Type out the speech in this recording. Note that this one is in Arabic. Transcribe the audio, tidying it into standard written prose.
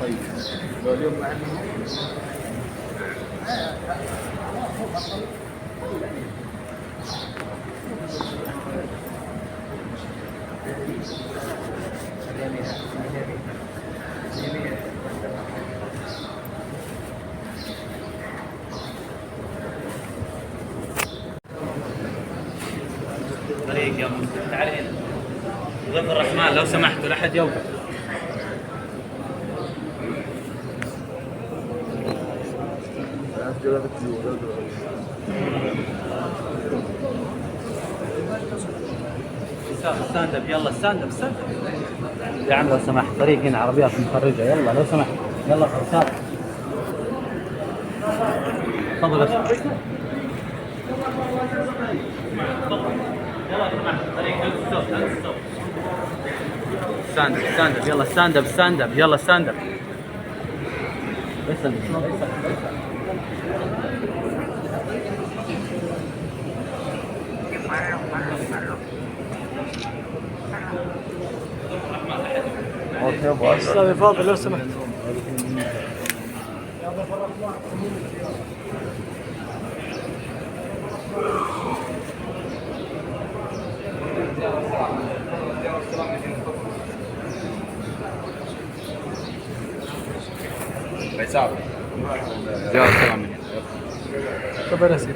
طيب لو اليوم معنا طريق يا مسلم، تعال هنا. ضيف الرحمن لو سمحتوا لا احد يوقف. ستاند اب، يلا ستاند اب ستاند اب يا عم لو سمحت. طريق هنا عربيات متخرجه، يلا لو سمحت. يلا خلصان. تفضل بس. يلا سمحت طريق ستوب ستوب. ستاند اب ستاند اب، يلا ستاند اب ستاند اب، يلا ستاند اب. اسال استاذ فاضل لو سمحت. حساب جواب سلام مني. تفضل يا سيدي.